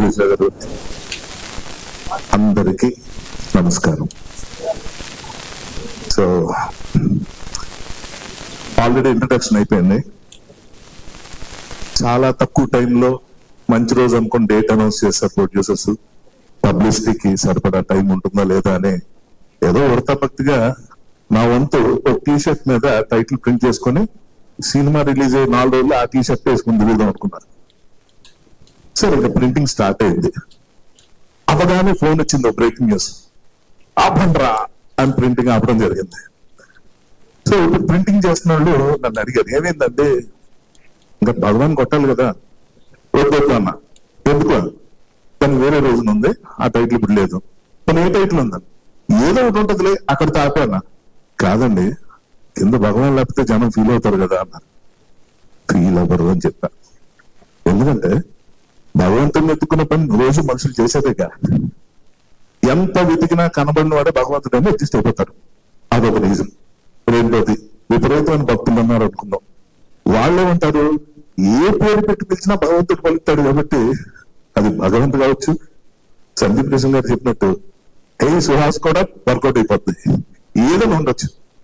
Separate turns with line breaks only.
శిరీష గారు, అందరికీ నమస్కారం. సో ఆల్రెడీ ఇంట్రడక్షన్ అయిపోయింది. చాలా తక్కువ టైంలో మంచి రోజు అనుకుని డేట్ అనౌన్స్ చేస్తారు ప్రొడ్యూసర్స్. పబ్లిసిటీకి సరిపడా టైం ఉంటుందా లేదా అని ఏదో వృతాభక్తిగా నా వంతు ఒక టీషర్ట్ మీద టైటిల్ ప్రింట్ చేసుకుని సినిమా రిలీజ్ అయ్యి 4 రోజులు ఆ టీషర్ట్ వేసుకుని దిగుదాం అనుకున్నాను. సరే ఇంకా ప్రింటింగ్ స్టార్ట్ అయింది. అవగానే ఫోన్ వచ్చింది, బ్రేకింగ్ న్యూస్, ఆపండ్రా అని ప్రింటింగ్ ఆపడం జరిగింది. సో ఇప్పుడు ప్రింటింగ్ చేస్తున్న వాళ్ళు నన్ను అడిగారు, ఏమైందంటే ఇంకా భగవాన్ కొట్టాలి కదా, వద్దు అన్న. ఎందుకు? దానికి వేరే రోజున ఉంది, ఆ టైటిల్ ఇప్పుడు లేదు. కొన్ని ఏ టైటిల్ ఉందని, ఏదో ఒకటి ఉంటుందిలే, అక్కడ తాపే అన్న. కాదండి, కింద భగవాన్ లేకపోతే జనం ఫీల్ అవుతారు కదా అన్నారు. ఫీల్ అవ్వరు అని చెప్పా. ఎందుకంటే భగవంతుడిని ఎత్తుకున్న పని రోజు మనుషులు చేసేదేగా. ఎంత వెతికినా కనబడిన వాడే భగవంతుడని అడ్జస్ట్ అయిపోతారు. అదొక రీజన్. రెండోది, విపరీతమైన భక్తులు అన్నారు అనుకుందాం. వాళ్ళేమంటారు, ఏ పేరు పెట్టి పిలిచినా భగవంతుడు పలుకుతాడు కాబట్టి అది భగవంతుడు కావచ్చు. సందీప్ కృష్ణ గారు చెప్పినట్టు ఏ సుహాస్ కూడా వర్కౌట్ అయిపోతుంది, ఏదైనా ఉండొచ్చు.